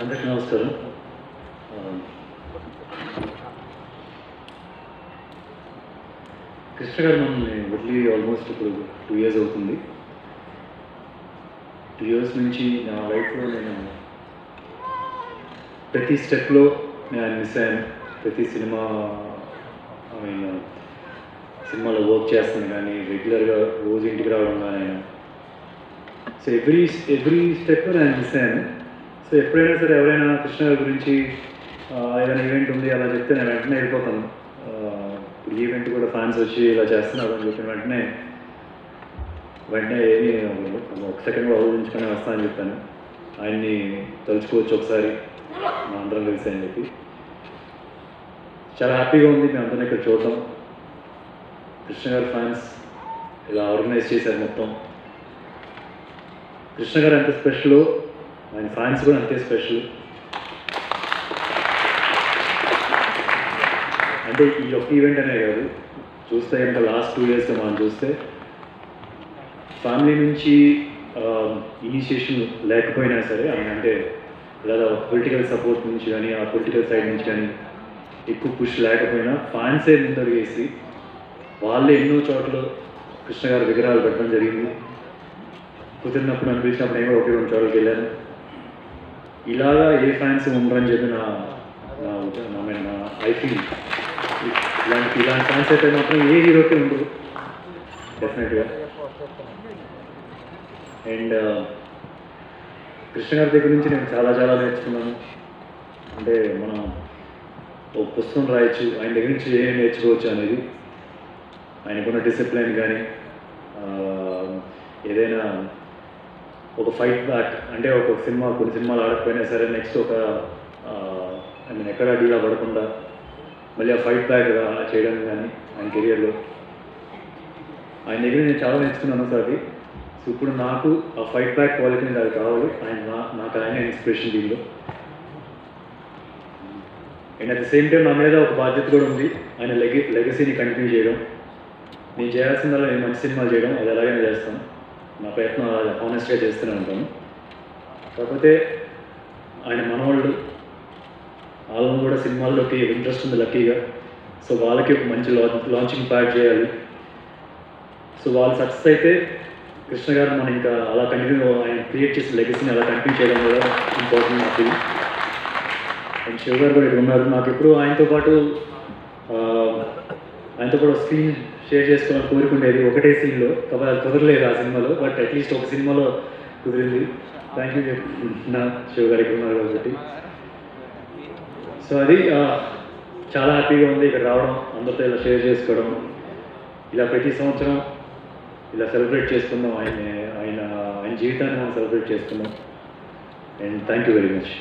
అందరికీ నమస్కారం. కృష్ణ గారు మమ్మల్ని వదిలి ఆల్మోస్ట్ ఇప్పుడు 2 years అవుతుంది. 2 years నుంచి నా లైఫ్లో నేను ప్రతి స్టెప్లో నేను మిస్ అయ్యాను. ప్రతి సినిమాలో వర్క్ చేస్తాను కానీ రెగ్యులర్గా రోజు ఇంటికి రావడం కానీ సో ఎవ్రీ స్టెప్లో నేను మిస్ అయ్యాను. సో ఎప్పుడైనా సరే ఎవరైనా కృష్ణ గారి గురించి ఏదైనా ఈవెంట్ ఉంది అలా చెప్తే నేను వెంటనే వెళ్ళిపోతాను. ఇప్పుడు ఈవెంట్ కూడా ఫ్యాన్స్ వచ్చి ఇలా చేస్తున్నారు అని చెప్పిన వెంటనే ఏమీ ఒక సెకండ్ ఆలోచించుకొని వస్తానని చెప్పాను. ఆయన్ని తలుచుకోవచ్చు ఒకసారి మా అందరం కలిసి అని చెప్పి చాలా హ్యాపీగా ఉంది మేము అందరం ఇక్కడ చూడటం. కృష్ణ గారి ఫ్యాన్స్ ఇలా ఆర్గనైజ్ చేశారు మొత్తం. కృష్ణ గారు ఎంత స్పెషల్, ఆయన ఫ్యాన్స్ కూడా అంతే స్పెషల్. అంటే ఈ ఒక్క ఈవెంట్ అనే కాదు, చూస్తే కనుక లాస్ట్ 2 yearsగా మనం చూస్తే ఫ్యామిలీ నుంచి ఇనిషియేషన్ లేకపోయినా సరే అంటే లేదా పొలిటికల్ సపోర్ట్ నుంచి కానీ ఆ పొలిటికల్ సైడ్ నుంచి కానీ ఎక్కువ పుష్ లేకపోయినా ఫ్యాన్సే ముందడుగేసి వాళ్ళే ఎన్నో చోట్ల కృష్ణ గారి విగ్రహాలు పెట్టడం జరిగింది. కుదిరినప్పుడు అనిపించినప్పుడు నేను కూడా 1-2 చోట్లకి వెళ్ళాను. ఇలాగా ఏ ఫ్యాన్స్ ఉండరని చెప్పి నా ఐ ఫీల్. ఇలాంటి ఫ్యాన్స్ అయితే మాత్రం ఏ హీరోకి ఉండరు డెఫినెట్గా. అండ్ కృష్ణ గారి దగ్గర నుంచి నేను చాలా నేర్చుకున్నాను. అంటే మనం ఒక పుస్తకం రాయొచ్చు, ఆయన దగ్గర నుంచి ఏం నేర్చుకోవచ్చు అనేది. ఆయనకున్న డిసిప్లిన్ కానీ ఏదైనా ఒక ఫైట్ బ్యాక్ అంటే ఒక కొన్ని సినిమాలు ఆడకపోయినా సరే నెక్స్ట్ ఎక్కడ డీలా పడకుండా మళ్ళీ ఆ ఫైట్ బ్యాక్ చేయడం కానీ ఆయన కెరియర్లో ఆయన దగ్గర నేను చాలా నేర్చుకున్నాను సార్. అది సో ఇప్పుడు నాకు ఆ ఫైట్ బ్యాక్ క్వాలిటీ అది కావాలి. నాకు ఆయన ఇన్స్పిరేషన్ దీనిలో. And at the same time నా మీద ఒక బాధ్యత కూడా ఉంది, ఆయన లెగసీని కంటిన్యూ చేయడం. నేను చేయాల్సిందల్లా నేను మంచి సినిమాలు చేయడం, అది ఎలాగైనా చేస్తాను. నా ప్రయత్నం హానెస్ట్గా చేస్తూనే ఉంటాను. కాకపోతే ఆయన మనవాళ్ళు వాళ్ళని కూడా సినిమాల్లోకి ఇంట్రెస్ట్ ఉంది లక్కీగా. సో వాళ్ళకి ఒక మంచి లాంచింగ్ ప్యాక్ చేయాలి. సో వాళ్ళు సక్సెస్ అయితే కృష్ణ గారు మనం ఇంకా అలా కంటిన్యూ ఆయన క్రియేట్ చేసిన లెగసీని అలా కంటిన్యూ చేయడం కూడా ఇంపార్టెంట్ నాకు. అండ్ శివ గారు కూడా ఇక్కడ ఉన్నారు. నాకు ఎప్పుడు ఆయనతో పాటు స్క్రీన్ షేర్ చేసుకోవాలని కోరుకుండేది ఒకటే సీన్లో. కాబట్టి అది కుదరలేదు ఆ సినిమాలో, బట్ అట్లీస్ట్ ఒక సినిమాలో కుదిరింది. థ్యాంక్ యూ చెప్తున్నా శివ గారు ఇక్కడ ఉన్నారు కాబట్టి. సో అది చాలా హ్యాపీగా ఉంది ఇక్కడ రావడం, అందరితో ఇలా షేర్ చేసుకోవడం. ఇలా ప్రతి సంవత్సరం ఇలా సెలబ్రేట్ చేసుకుందాం, ఆయన జీవితాన్ని మనం సెలబ్రేట్ చేసుకుందాం. And thank you very much.